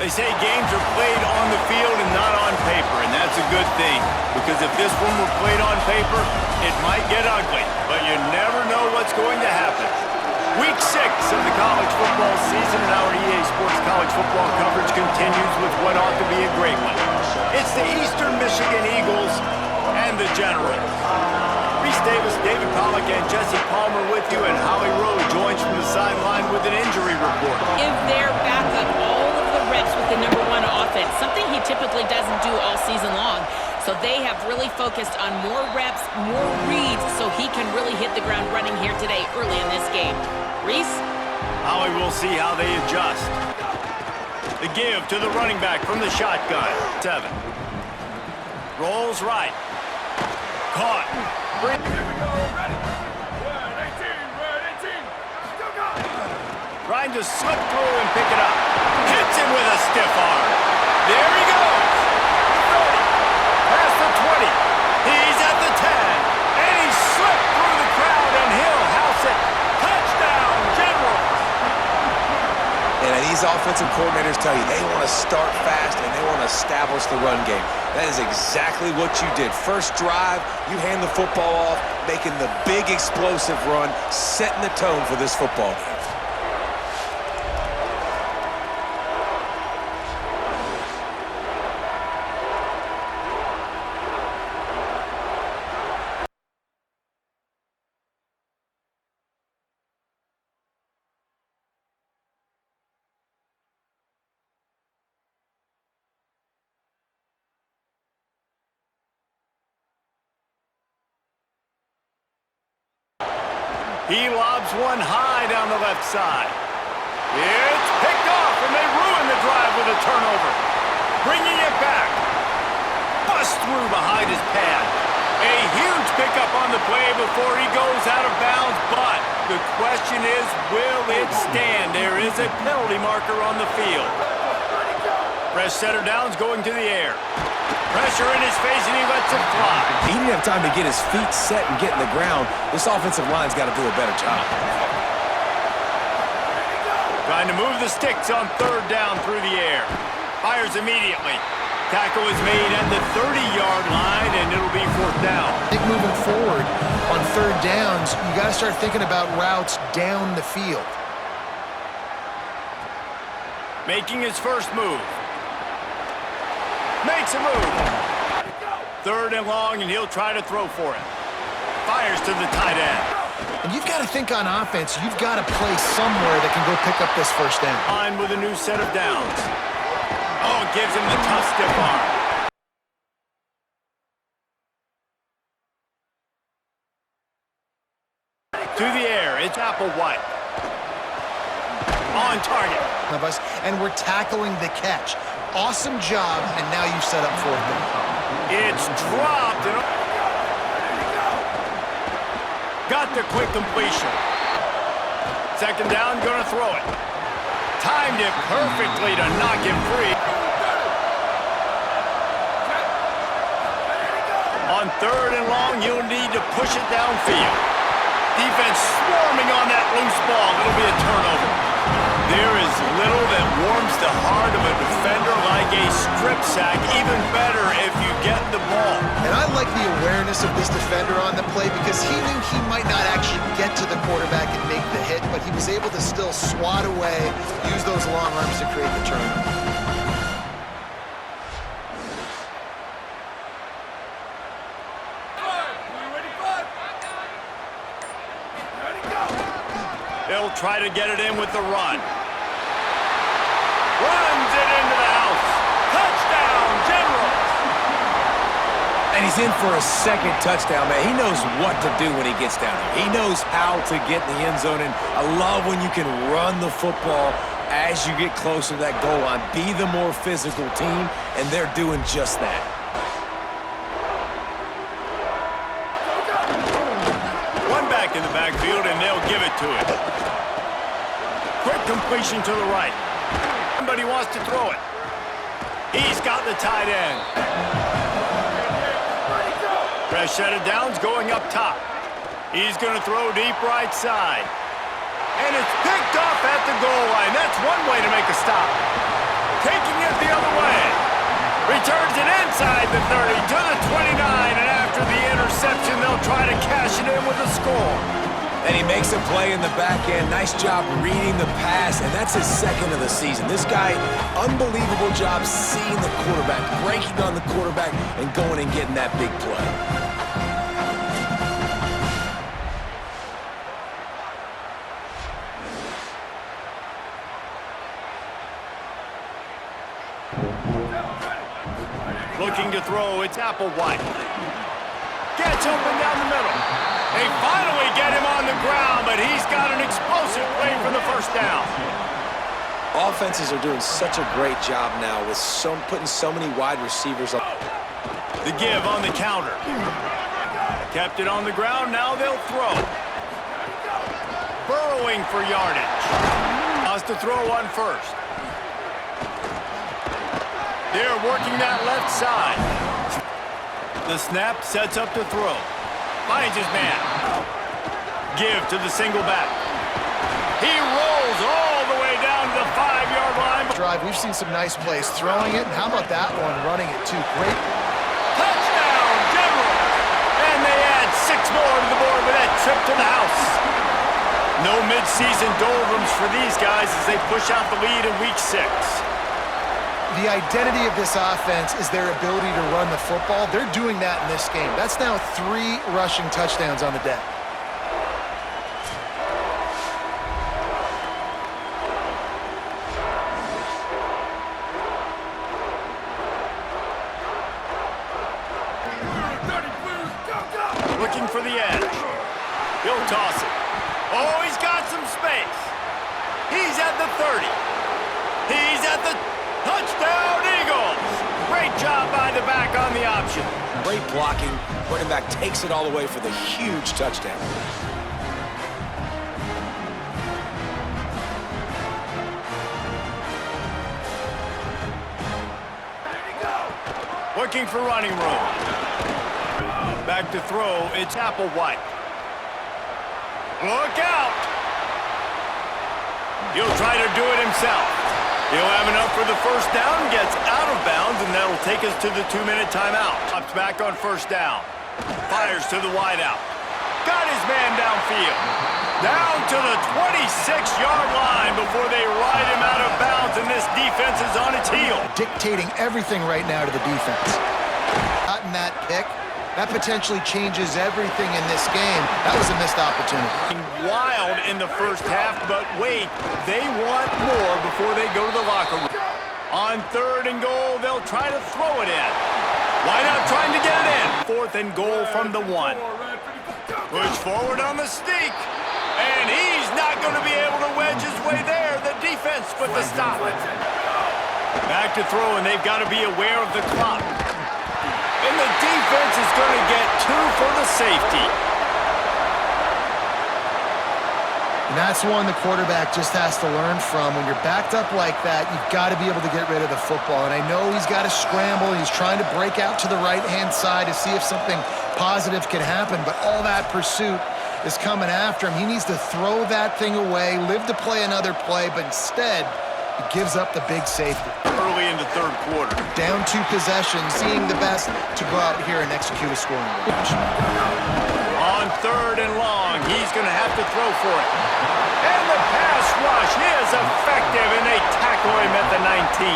They say games are played on the field and not on paper, and that's a good thing. Because if this one were played on paper, it might get ugly. But you never know what's going to happen. Week 6 of the college football season, and our EA Sports college football coverage continues with what ought to be a great one. It's the Eastern Michigan Eagles and the Generals. Reese Davis, David Pollack, and Jesse Palmer with you, and Holly Rowe joins from the sideline with an injury report. Give their backup all of the reps with the #1 offense, something he typically doesn't do all season long. So they have really focused on more reps, more reads, so he can really hit the ground running here today early in this game. Reese? Holly, we'll see how they adjust. The give to the running back from the shotgun. 7. Rolls right. Caught. Here we go, ready. We're at 18, we're at 18. Go, go. Trying to slip through and pick it up. Hits him with a stiff arm. There he goes. 30. Past the 20. He's at the 10. And he slipped through the crowd, and he'll house it. Touchdown, Generals. And these offensive coordinators tell you they want to start fast and they want to establish the run game. That is exactly what you did. First drive, you hand the football off, making the big explosive run, setting the tone for this football game. He lobs one high down the left side. It's picked off, and they ruin the drive with a turnover. Bringing it back. Bust through behind his pad. A huge pickup on the play before he goes out of bounds, but the question is, will it stand? There is a penalty marker on the field. Fresh setter downs going to the air. Pressure in his face, and he lets it fly. He didn't have time to get his feet set and get in the ground. This offensive line's got to do a better job. Trying to move the sticks on 3rd down through the air. Fires immediately. Tackle is made at the 30-yard line, and it'll be 4th down. I think moving forward on 3rd downs, you got to start thinking about routes down the field. Making his first move. Makes a move. 3rd and long, and he'll try to throw for it. Fires to the tight end. And you've got to think on offense, you've got to play somewhere that can go pick up this 1st down. Line with a new set of downs. Oh, it gives him the tough stiff arm. To the air, it's Applewhite. On target. Of us, and we're tackling the catch. Awesome job, and now you set up 4th down. It's dropped. And got the quick completion. 2nd down, gonna throw it. Timed it perfectly to knock him free. On 3rd and long, you'll need to push it downfield. Defense swarming on that loose ball. It'll be a turnover. There is little that warms the heart of a defender like a strip sack. Even better if you get the ball. And I like the awareness of this defender on the play because he knew he might not actually get to the quarterback and make the hit, but he was able to still swat away, use those long arms to create the turnover. They'll try to get it in with the run. Runs it into the house. Touchdown, Generals. And he's in for a 2nd touchdown, man. He knows what to do when he gets down there. He knows how to get in the end zone, and I love when you can run the football as you get closer to that goal line. Be the more physical team, and they're doing just that. One back in the backfield, and they'll give it to him. Quick completion to the right. Somebody wants to throw it. He's got the tight end. Fresh set of downs going up top. He's going to throw deep right side. And it's picked off at the goal line. That's one way to make a stop. Taking turns it inside the 30 to the 29, and after the interception, they'll try to cash it in with a score. And he makes a play in the back end. Nice job reading the pass, and that's his second of the season. This guy, unbelievable job seeing the quarterback, breaking on the quarterback, and going and getting that big play. Looking to throw, it's Applewhite. Gets open down the middle. They finally get him on the ground, but he's got an explosive play for the first down. Offenses are doing such a great job now with putting so many wide receivers up. The give on the counter. Kept it on the ground, now they'll throw. Burrowing for yardage. Has to throw on first. They're working that left side. The snap sets up to throw. Finds his man. Give to the single back. He rolls all the way down to the 5-yard line. Drive, we've seen some nice plays throwing it, and how about that one running it too? Great. Touchdown, General! And they add 6 more to the board with that trip to the house. No midseason doldrums for these guys as they push out the lead in Week 6. The identity of this offense is their ability to run the football. They're doing that in this game. That's now 3 rushing touchdowns on the day. Looking for the edge. He'll toss it. Oh, he's got some space. He's at the 30. He's at the touchdown, Eagles! Great job by the back on the option. Great blocking. Running back takes it all the way for the huge touchdown. Looking for running room. Back to throw, it's Applewhite. Look out! He'll try to do it himself. He'll have enough for the first down, gets out of bounds, and that'll take us to the 2-minute timeout. Pops back on first down. Fires to the wideout. Got his man downfield. Down to the 26-yard line before they ride him out of bounds, and this defense is on its heel. Dictating everything right now to the defense. Gotten that pick. That potentially changes everything in this game. That was a missed opportunity. Wild in the first half, but wait, they want more before they go to the locker room. On 3rd and goal, they'll try to throw it in. Wideout trying to get it in. 4th and goal from the 1. Push forward on the sneak, and he's not going to be able to wedge his way there. The defense put the stop. Back to throw, and they've got to be aware of the clock. And the defense is going to get 2 for the safety. And that's one the quarterback just has to learn from. When you're backed up like that, you've got to be able to get rid of the football. And I know he's got to scramble. He's trying to break out to the right-hand side to see if something positive can happen. But all that pursuit is coming after him. He needs to throw that thing away, live to play another play, but instead, he gives up the big safety. Early in the 3rd quarter. Down 2 possessions, seeing the best to go out here and execute a scoring drive. On 3rd and long, he's going to have to throw for it. And the pass rush is effective, and they tackle him at the 19.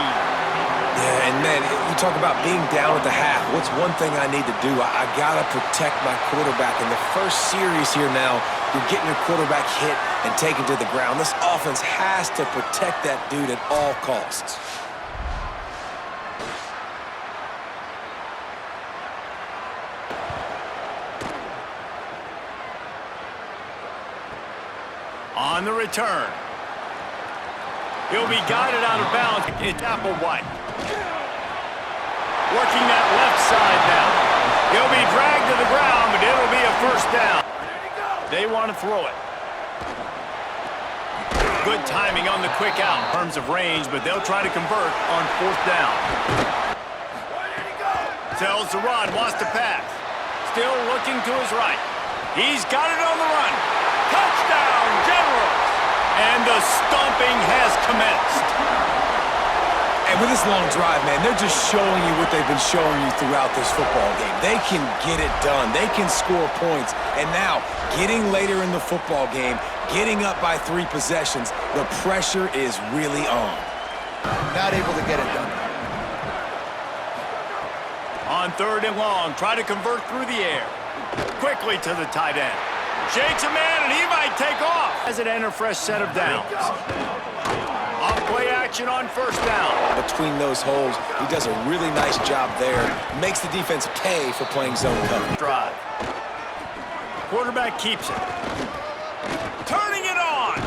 Yeah, and man, you talk about being down at the half. What's one thing I need to do? I got to protect my quarterback. In the first series here now, you're getting your quarterback hit and taken to the ground. This offense has to protect that dude at all costs. On the return. He'll be guided out of bounds. It's Applewhite. Working that left side now. He'll be dragged to the ground, but it'll be a first down. They want to throw it. Good timing on the quick out in terms of range, but they'll try to convert on 4th down. Tells the run, wants to pass. Still looking to his right. He's got it on the run. Touchdown, Generals! And the stomping has commenced. And with this long drive, man, they're just showing you what they've been showing you throughout this football game. They can get it done. They can score points. And now, getting later in the football game, getting up by 3 possessions, the pressure is really on. Not able to get it done. On 3rd and long, try to convert through the air. Quickly to the tight end. Shakes a man, and he might take off as it enters a fresh set of downs. Off play action on 1st down. Between those holes, he does a really nice job there. Makes the defense pay for playing zone coverage. Drive. Quarterback keeps it. Turning it on.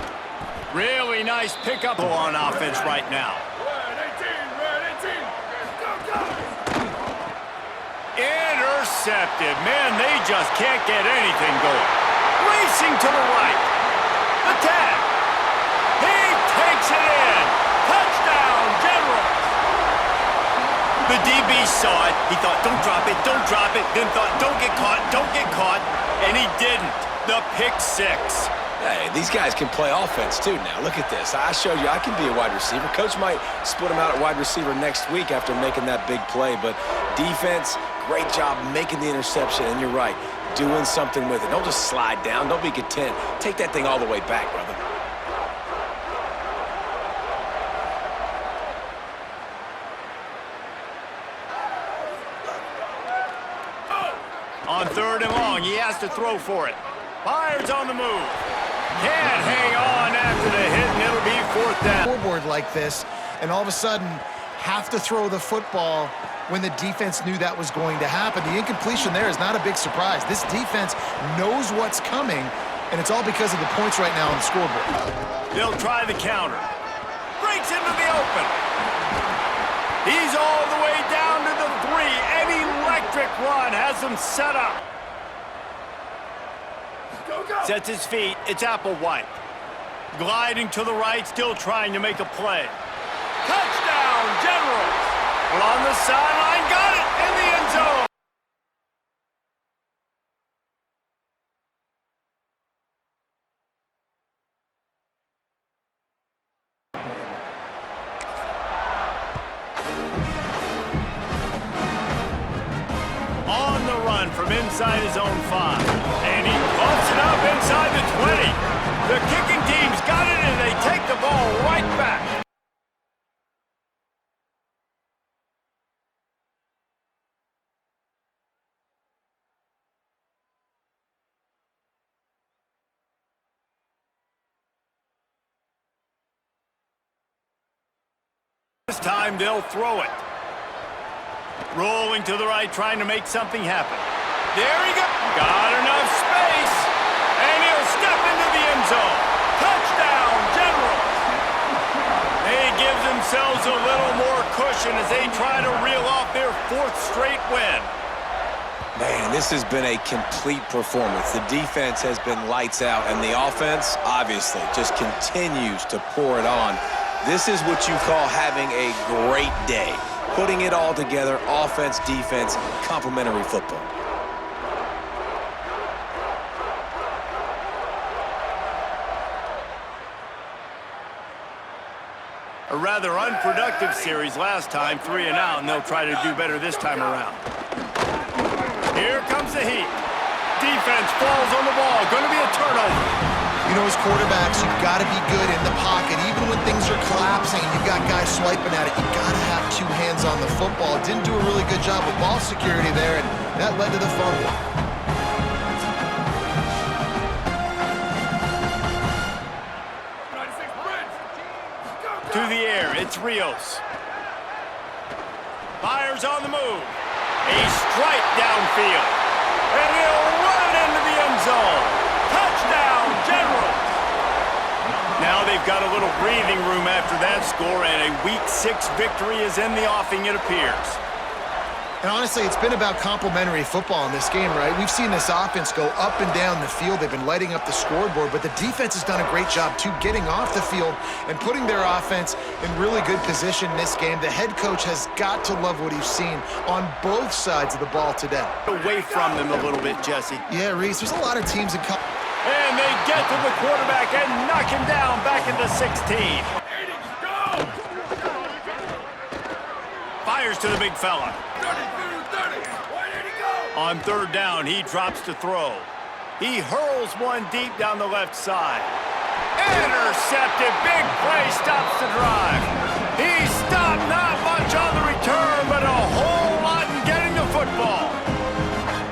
Really nice pickup on offense right now. Red 18, go, go! Intercepted. Man, they just can't get anything going. Racing to the right. The tag. He takes it in. Touchdown, Generals. The DB saw it. He thought, don't drop it, don't drop it. Then thought, don't get caught, don't get caught. And he didn't. The pick 6. Hey, these guys can play offense, too, now. Look at this. I showed you I can be a wide receiver. Coach might split him out at wide receiver next week after making that big play. But defense, great job making the interception. And you're right, doing something with it. Don't just slide down. Don't be content. Take that thing all the way back, brother. On 3rd and long, he has to throw for it. Fires on the move. Can't hang on after the hit, and it'll be 4th down. Scoreboard like this, and all of a sudden have to throw the football when the defense knew that was going to happen. The incompletion there is not a big surprise. This defense knows what's coming, and it's all because of the points right now on the scoreboard. They'll try the counter. Breaks into the open. He's all the way down to the 3. An electric run has him set up. Go, go! Sets his feet. It's Applewhite. Gliding to the right, still trying to make a play. Touchdown, Generals! Well, on the sideline, got it in the end zone. On the run from inside his own 5. And he bumps it up inside the 20. The kicking team's got it, and they take the ball right back. This time they'll throw it. Rolling to the right, trying to make something happen. There he goes. Got enough space. And he'll step into the end zone. Touchdown, Generals. They give themselves a little more cushion as they try to reel off their 4th straight win. Man, this has been a complete performance. The defense has been lights out, and the offense, obviously, just continues to pour it on. This is what you call having a great day. Putting it all together, offense, defense, complementary football. A rather unproductive series last time, 3 and out, and they'll try to do better this time around. Here comes the heat. Defense falls on the ball. Going to be a turnover. You know, as quarterbacks, you've got to be good in the pocket. Even when things are collapsing and you've got guys swiping at it, you've got to have 2 hands on the football. Didn't do a really good job with ball security there, and that led to the fumble. To the air, it's Rios. Fires on the move. A strike downfield. And he'll run into the end zone. Touchdown, Generals. Now they've got a little breathing room after that score, and a Week 6 victory is in the offing, it appears. And honestly, it's been about complementary football in this game, right? We've seen this offense go up and down the field. They've been lighting up the scoreboard, but the defense has done a great job, too, getting off the field and putting their offense in really good position in this game. The head coach has got to love what he's seen on both sides of the ball today. Away from them a little bit, Jesse. Yeah, Reese, there's a lot of teams in And they get to the quarterback and knock him down back into 16. fires to the big fella. 30. Where did he go? On third down, he drops to throw. He hurls one deep down the left side. Intercepted. Big play stops the drive. He stopped not much on the return, but a whole lot in getting the football.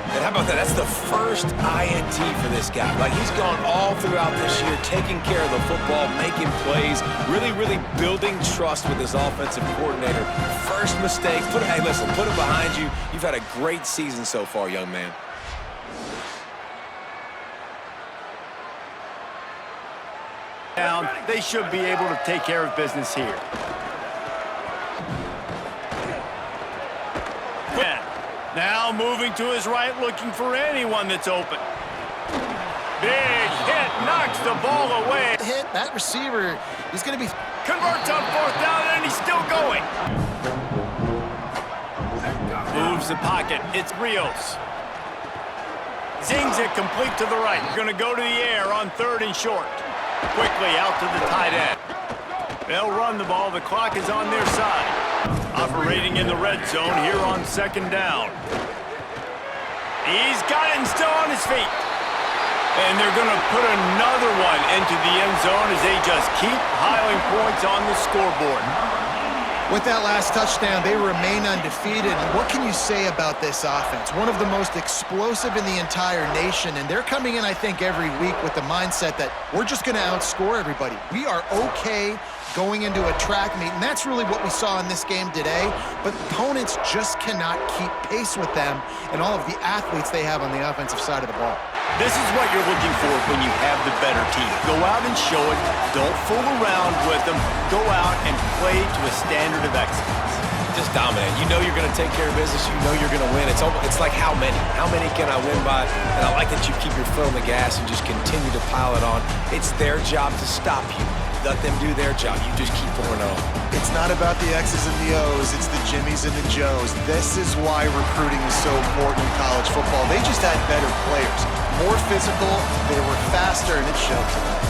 And how about that? That's the first INT for this guy. Like, he's gone all throughout this year, taking care of the football, making plays, really building trust with his offensive coordinator. First mistake, hey, listen, put it behind you. You've had a great season so far, young man. Down, they should be able to take care of business here. Now moving to his right, looking for anyone that's open. Big hit, knocks the ball away. Hit, that receiver, he's going to be... Converts on fourth down, and he's still going. Moves the pocket, it's Rios. Zings it complete to the right. Going to go to the air on third and short. Quickly out to the tight end. They'll run the ball, the clock is on their side. Operating in the red zone here on second down. He's got it and still on his feet. And they're going to put another one into the end zone as they just keep piling points on the scoreboard. With that last touchdown, they remain undefeated. And what can you say about this offense? One of the most explosive in the entire nation. And they're coming in, I think, every week with the mindset that we're just going to outscore everybody. We are okay going into a track meet, and that's really what we saw in this game today. But opponents just cannot keep pace with them and all of the athletes they have on the offensive side of the ball. This is what you're looking for when you have the better team. Go out and show it. Don't fool around with them. Go out and play to a standard of excellence. Just dominate. You know you're going to take care of business. You know you're going to win. It's like how many? How many can I win by? And I like that you keep your foot on the gas and just continue to pile it on. It's their job to stop you. Let them do their job. You just keep pouring on. It's not about the X's and the O's. It's the Jimmies and the Joes. This is why recruiting is so important in college football. They just had better players, more physical, they were faster, and it showed.